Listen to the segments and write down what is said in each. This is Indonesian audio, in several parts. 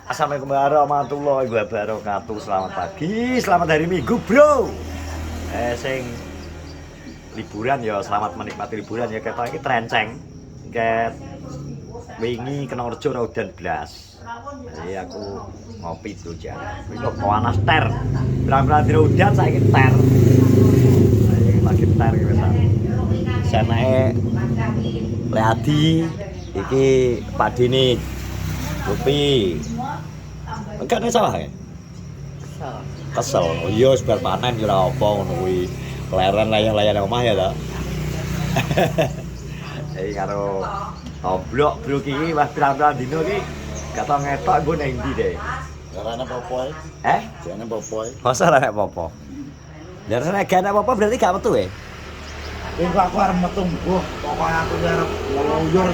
Assalamualaikum warahmatullahi wabarakatuh. Selamat pagi, selamat hari Minggu, bro. Sing liburan ya, selamat menikmati liburan ya. Ketok iki trenceng. Ket wingi kena rejo ora udan blas. Jadi aku ngopi dulu jalan. Iki kok panas ter. Berang-berang dina udan saiki ter. Saiki lagi ter iki wis. Seneke Leadi iki padine kopi. Enggak nek salah ya? Kesel. Oh iya wis bar panen ya ora apa ngono kuwi. Keleren layang-layang omah ya ta. Iki karo toblok bro iki wis pirang-pirang dino iki gak tau ngetok nggo ning ndi deh. Jarane apa ae? Jarane apa ae? Masa ora nek apa-apa. Lah nek gak nek apa-apa berarti gak metu ya? Wong aku arep metu mbuh, pokoke aku arep ngeluyur.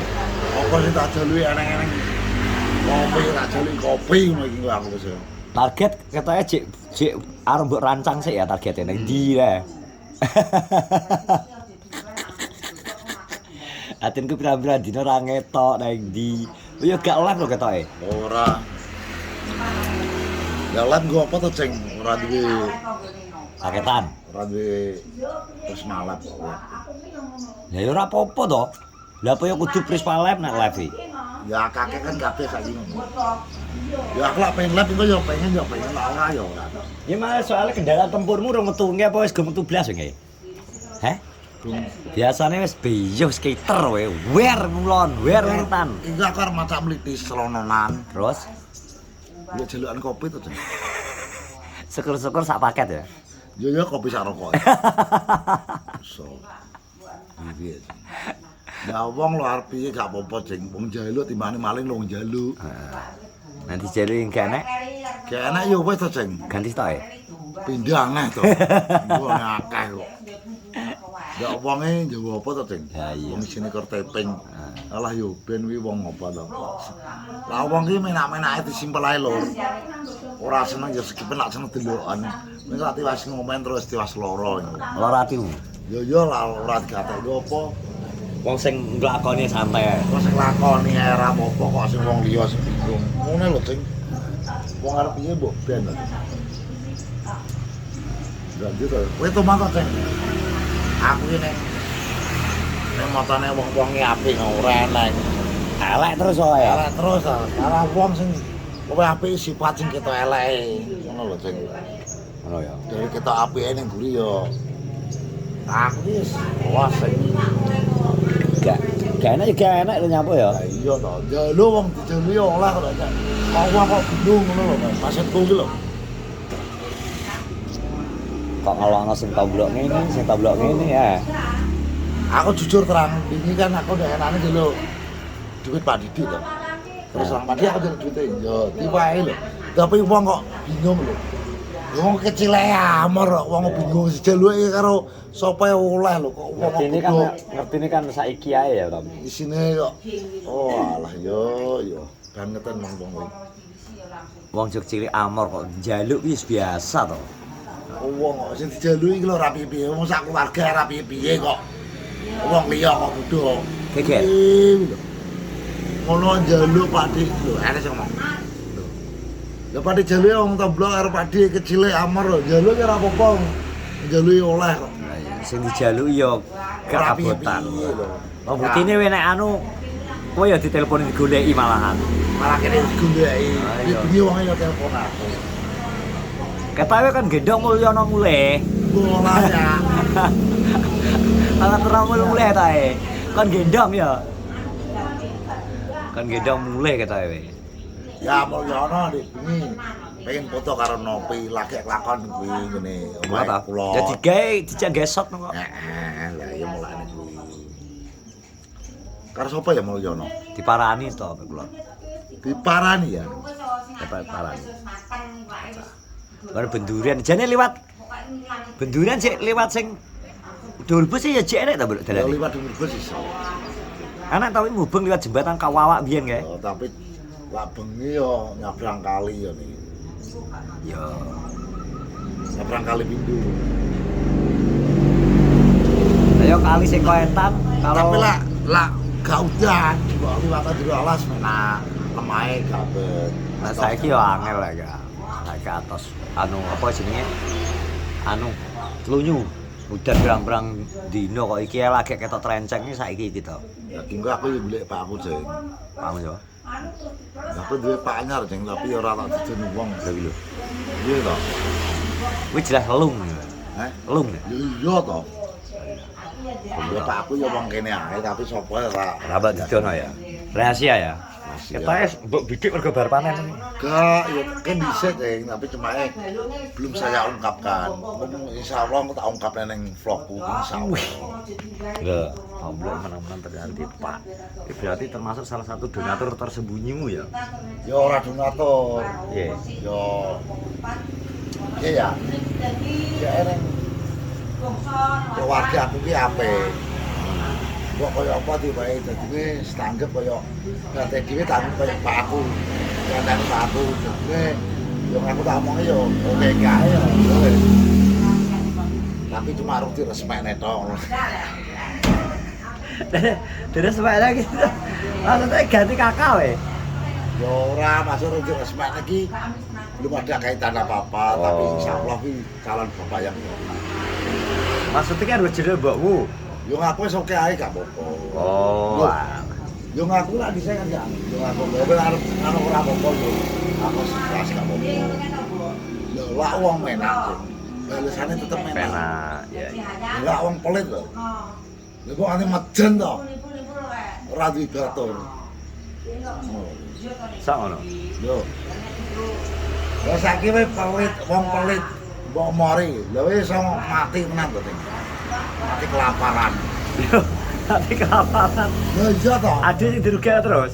Apa sing tak jaluki eneng-eneng. Kopi tak jaluki kopi ngono iki aku wis. Target katanya jek arep mbok rancang sik ya targetnya ning ndi ya. Atinku pira-pira dina ra ngetok ning ndi. Ya gak live lho ketoke. Ora. Jalan gua apa tuh, Ceng? Ora duwe Saketan. ora duwe terus malap. Ya ora apa-apa to. Lah apa ya kudu Prisma Live nek live iki. Ya kakek kan kabeh saiki ngono. Ya aku lak pengen live ya pengen lah ora ya ora. Ya malah soalnya kendaraan tempurmu ora metu nge apa wis go metu blas nge. Heh? Biasane wis beyo skater wae, wer ngulon, wer ngetan. Iki aku arep macak mliti selononan. Terus Ya jalukan kopi tuh, Ceng. syukur-syukur sak paket ya. Ya kopi sak rokok. So. Iki. Ya wong lho arep piye gak apa-apa, Ceng. Wong njaluk timbane maling lho wong njaluk. Nanti jadi gak enak, Gak enak ya wis to, Ceng. ganti stok ya. Pindah aneh to. Wong akeh kok. Ya wonge njawa apa to, Ceng? Ya iya. Wong isine kor tepeng. Alah yo ben wi wong apa to. Lah wong iki menak-menake disimpel ae lho. Ora seneng ya sekipen lak seneng delokan. Nek lak tiwas ngomen terus tiwas loro. Lara atimu. Ya lah ora digatek yo apa. Wong sing nglakoni santai. Kok sing lakoni era apa kok sing wong liya sing bingung. Ngono lho, Ceng. Wong arep piye mbok ben. Lanjut to. Kowe to mangkok, Ceng. Aku iki ning motone wong-wong iki apik ora enak. Elek terus wae ya. Elek terus ah. Ora wong sing kowe apik sifat sing ketok eleke. Ngono lho, Ceng. Ngono ya. Dari ketok apike ning mburi yo. Aku wis wah sing Gak enak juga enak lu nyapa ya. iya to. Jalo wong dijalu yo oleh kok Ceng. Kok bingung ngono lho, maksudku iki lho. Kok ngelokno sing toblok ngene ya. Aku jujur terang, ini kan aku udah enaknya dulu duit Pak Didi tuh. Terus orang Pak Didi aku jadi duitnya, ya tiba aja lho. Tapi wong kok bingung lho. Wong kecil amor kok, wong bingung sih dulu karo sopo oleh lho kok wong Ngertine kan saiki ae ya, Tom. di sini kok. Oh alah yo bangetan wong kuwi. Wong jog cilik amor kok njaluk wis biasa to. Wong kok sing dijaluki iki lho ra piye-piye, wong sak keluarga ra piye-piye kok. Wong liya kok kudu. Geger. Ngono njaluk Pak Dik lho, ana sing ngomong. Ya Pak Dik jaluke wong toblok karo Pak Dik kecile amor lho, njaluk ora apa-apa. Njaluki oleh kok. Sing dijaluki ya gak Ora kabotan. piye-piye lho. Oh, buktine we nek anu kowe ya diteleponi digoleki malahan. Malah kene digoleki. Iya. Bengi wong yo telepon aku. Ketawe kan gendong Mulyono mulih. Bola ya. Ala terang mulih ta e. Kan gendong ya. Kan gendong mulih ketawe we. Ya Mulyono di bengi. Pengen foto karo Nopi lagi lakon kuwi ngene. Mata Kula. ya digawe dijak gesot kok. Heeh, lah ya mulane kuwi. Karo sapa ya Mulyono? Diparani to kula. Diparani ya. Dapat parani. Baru benduran jane liwat. Benduran sih liwat sing Dulbus sih ya jek enek ta Bro Ya dalan. liwat Durbus iso. Anak tau ngubung liwat jembatan Kawawak biyen kae. Oh, tapi lak bengi yo nyabrang kali yo nih. Ya. Nyabrang kali pintu. Ayo kali sing koentan Tapi kalau lah gak udan, liwatan jero alas menak. lemahe gabet. Nah saiki yo angel lek ya. Saiki atos anu apa jenenge? Anu lunyu. Udan berang-berang dino kok iki lagi ketok trenceng iki saiki iki to. Ya tinggal aku yo golek pakku, Jeng. Paham yo. Aku duwe pak anyar, Jeng, tapi ora tak didene wong. Lha iki lho. Iya to. Kuwi jelas lelung. Heh. Lelung. Ya iya to. Ya pakku yo wong kene ae, tapi sapa ora Rabat didono ya. Rahasia ya. Ketoke mbok bidik mergo bar panen. Enggak, ya kan bisa, Jeng, tapi cuma belum saya ungkapkan. Insyaallah aku tak ungkapin ning vlogku insyaallah. Lho, omblok menang-menang terganti Pak. Ini berarti termasuk salah satu donatur tersembunyimu ya. Ya ora donatur. Iya. Yo. Iya ya. Ya eneng keluarga aku ki apik. Kok kaya apa diwae dadine tanggep kaya ngate dhewe tanggung kaya pak aku. Ngate pak aku dadine yo aku tak omongi yo oke kae yo. Tapi cuma harus direspekne tok. Terus lagi gitu. Maksudnya ganti kakak we. Ya ora masuk harus direspekne iki belum ada kaitan apa-apa, tapi insyaallah ki calon bapak yang Maksudnya kan harus jadi mbokmu. yo ngaku wis oke ae gak apa-apa. Oh. Yo ngaku lah dhisik kan gak. Yo ngaku ben arep anu ora apa-apa yo. Aku ikhlas gak apa-apa. Yo lak wong menak. Balesane tetep menak. Penak, ya. Lak wong pelit lho. Lha kok ane mejen to. Ora duwe batur. Sak ngono. Yo. Lah saiki wis pelit, wong pelit mbok mori. Lha wis iso mati tenan to, Ting. Mati kelaparan. Yo, nanti kelaparan. Lah iya to. Ada yang dirugikan terus.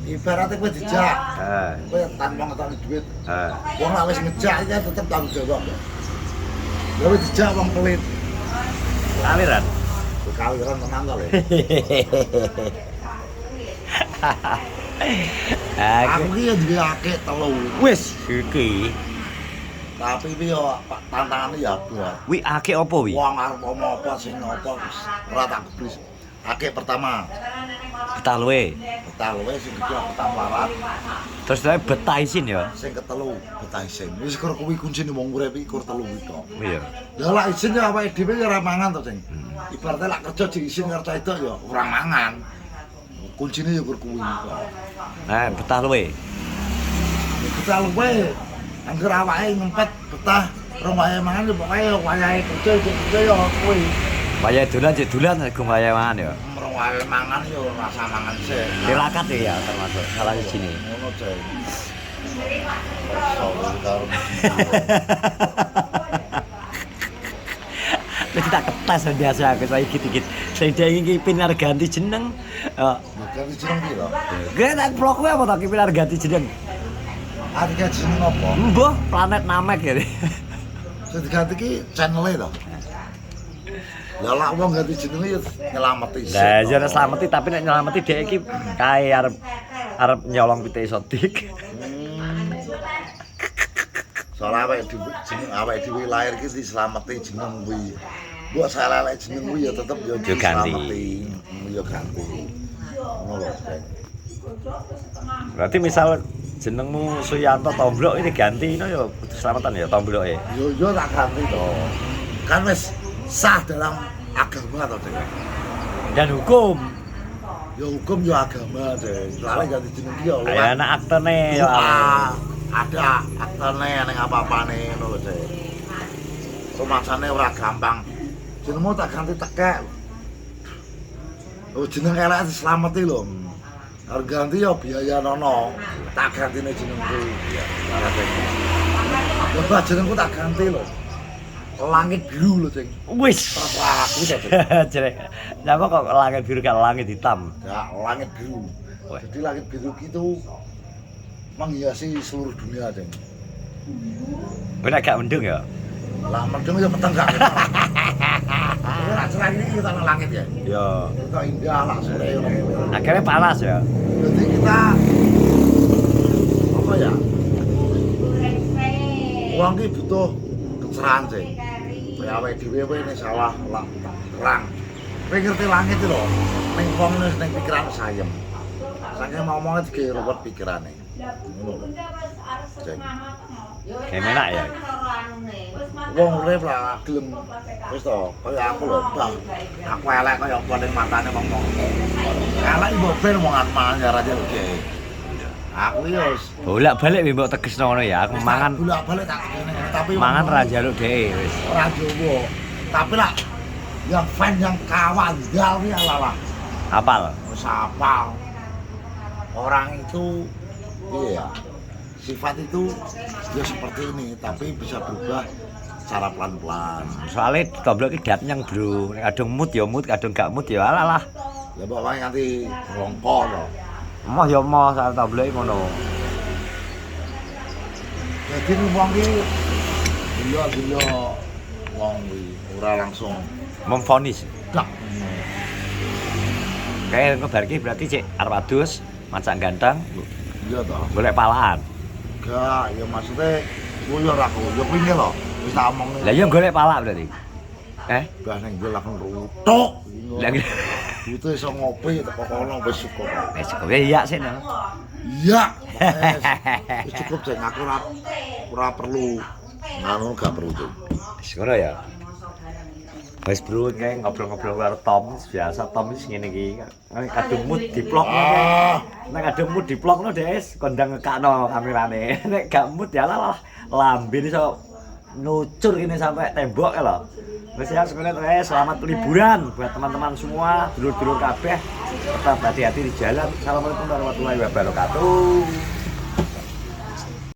Ibaratnya kowe dijak, Eh, kowe tanpa ngetokno duit. eh. Wong lak wis ngejak iki tetep tanggung jawab. Ya wis dijak wong pelit. Aliran. Kawiran tenan to lho. Aku ki ya duwe akeh telu. Wis iki. Tapi iki yo tantangane ya berat. Wi akeh apa wi? Wong arep ngomong apa sing apa wis ora tak geblis. Akeh pertama, Betah luwe. betah luwe sing kedua betah melarat, Terus dhek betah isin ya. sing ketelu betah isin. Wis karo kuwi kuncine wong urip iki kur telu iki kok. Iya. Lah lak isin ya awake dhewe ya ora mangan to, Sing. Ibaratnya lak kerja diisin karo cah itu ya ora mangan. Kuncine ya kur kuwi kok. Nah, betah luwe. Betah luwe. Angger awake ngempet betah rong wayahe mangan ya pokoke wayahe kerja ya kuwi. Wayah dolan jek dolan gue wayah mangan ya. Rong wayahe mangan ya rasa mangan sih. Tirakat ya termasuk salah sini. Ngono, Cek. Soal karo. Wis tak ketes biasa aku saya dikit-dikit. Sing dia iki pinar ganti jeneng. Bukan jeneng iki lho. Gue tak vlog kowe apa tak pinar ganti jeneng? Artinya jeneng apa? Mbah planet Namek ya. Sing diganti ki channel-e to. Lah lak wong ganti jenenge ya nyelameti sik. Lah ya slameti tapi nek nyelameti dhek iki kae arep nyolong pite sodik. Soale awake dhewe jeneng awake dhewe lahir ki dislameti jeneng kuwi. Mbok salelek jeneng kuwi ya tetep ya Yo ganti. dislameti. Ya ganti. Ngono lho. Berarti misal jenengmu Suyanto Tomblok ini ganti no ya kudu selamatan ya Tombloke. Yo tak ganti to. Kan wis sah dalam agama to, Dek. Dan hukum. Ya hukum ya agama, Dek. Soale ganti jeneng ki ya Ayo anak aktene ya. ada aktene ning apa-apane ngono lho, Dek. Rumasane ora gampang. Jenengmu tak ganti tekek. Oh, jeneng elek dislameti lho. Harus ganti ya biaya nono. Tak gantine jenengku. Ya, coba jenengku tak ganti lho. Langit biru lho, Cing. Wis. Terserah aku to, Cing. Jere. Napa kok langit biru kan langit hitam? Ya, langit biru. Wah. Jadi langit biru itu menghiasi seluruh dunia, Cing. Kowe nek gak mendung ya. Lah mendung ya peteng gak. Ora cerah ini kita nang langit ya. Ya. Kita indah lah sore. Akhirnya panas ya. Jadi kita apa ya? Wong ki butuh pencerahan, Cing. Kaya awake dhewe kowe nek salah terang. Kowe ngerti langit itu lho. Ning wong ning pikiran sayem. Saking ngomongnya dikira robot pikirane. Ngono lho. Ceng. Kayak enak ya. Wong urip lah gelem. Wis to, kaya aku lho, Bang. Aku elek kaya apa ning matane ngomong. Elek mbok ben wong mangan aja lho, Ki. Aku yo wis Bolak-balik mbok tegesno ngono ya. Aku mangan bolak-balik tak kene, tapi mangan ra njaluk dhewe wis. ora jowo. Tapi lah yang fan yang kawandal nih alalah. Apal. Wis apal. Orang itu iya. Sifat itu ya seperti ini, tapi bisa berubah secara pelan-pelan. Soalnya toblok iki dateng bro. Kadang mood ya mood, kadang gak mood ya alah. Ya pokoknya nanti rongko loh. Moh ya moh soal toblok ngono. Jadi nih wong iki gila wong iki ora langsung Memfonis. dak. Kayak ngebar iki berarti cek arep adus, macak ganteng, Iya toh. golek palaan. Enggak, ya maksudnya kuyur aku, ya kuwi lho. Wis tak omong. Lah ya golek palak berarti. Bah ning nggo lakon rutuk. Lah Itu iso ngopi teko kono wis cukup. wis kok iya sik no. Iya. Wis cukup jeng aku ora perlu nganu gak perlu tuh. Wis ngono ya. Wis bro kayak ngobrol-ngobrol karo Tom, biasa Tom wis ngene iki. Kadung mood diplokno. Nek kadung mood diplokno Des, kondang ngekakno kamerane. Nek gak mood ya lah lambe iso nucur ini sampai tembok ya lho. Wis ya sebenarnya selamat liburan buat teman-teman semua, dulur-dulur kabeh. Tetap hati-hati di jalan. Assalamualaikum warahmatullahi wabarakatuh.